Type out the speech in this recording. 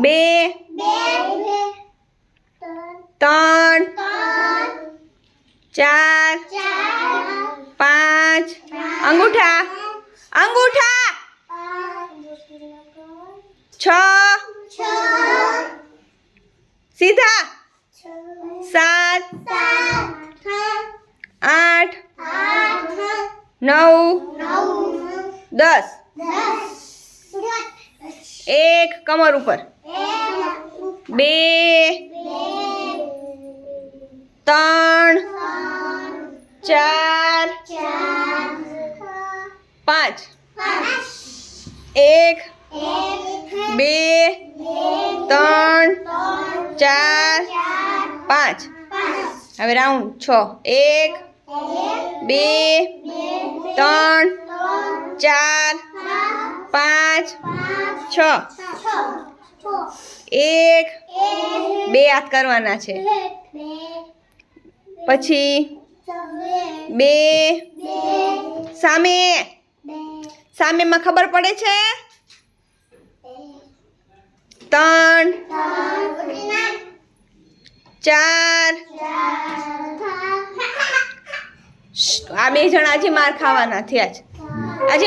બે ત્રણ ચાર પાંચ અંગૂઠા અંગૂઠા છ સીધા સાત આઠ નવ 10 એક કમર ઉપર બે ત્રણ ચાર પાંચ એક બે ત્રણ ચાર પાંચ હવે રાઉન્ડ 6 એક બે ત્રણ ચાર પાંચ છ એક બે હાથ કરવાના છે પછી બે સામે સામેમાં ખબર પડે છે ત્રણ ચાર આ બે જણા હજી માર ખાવાના થયા છે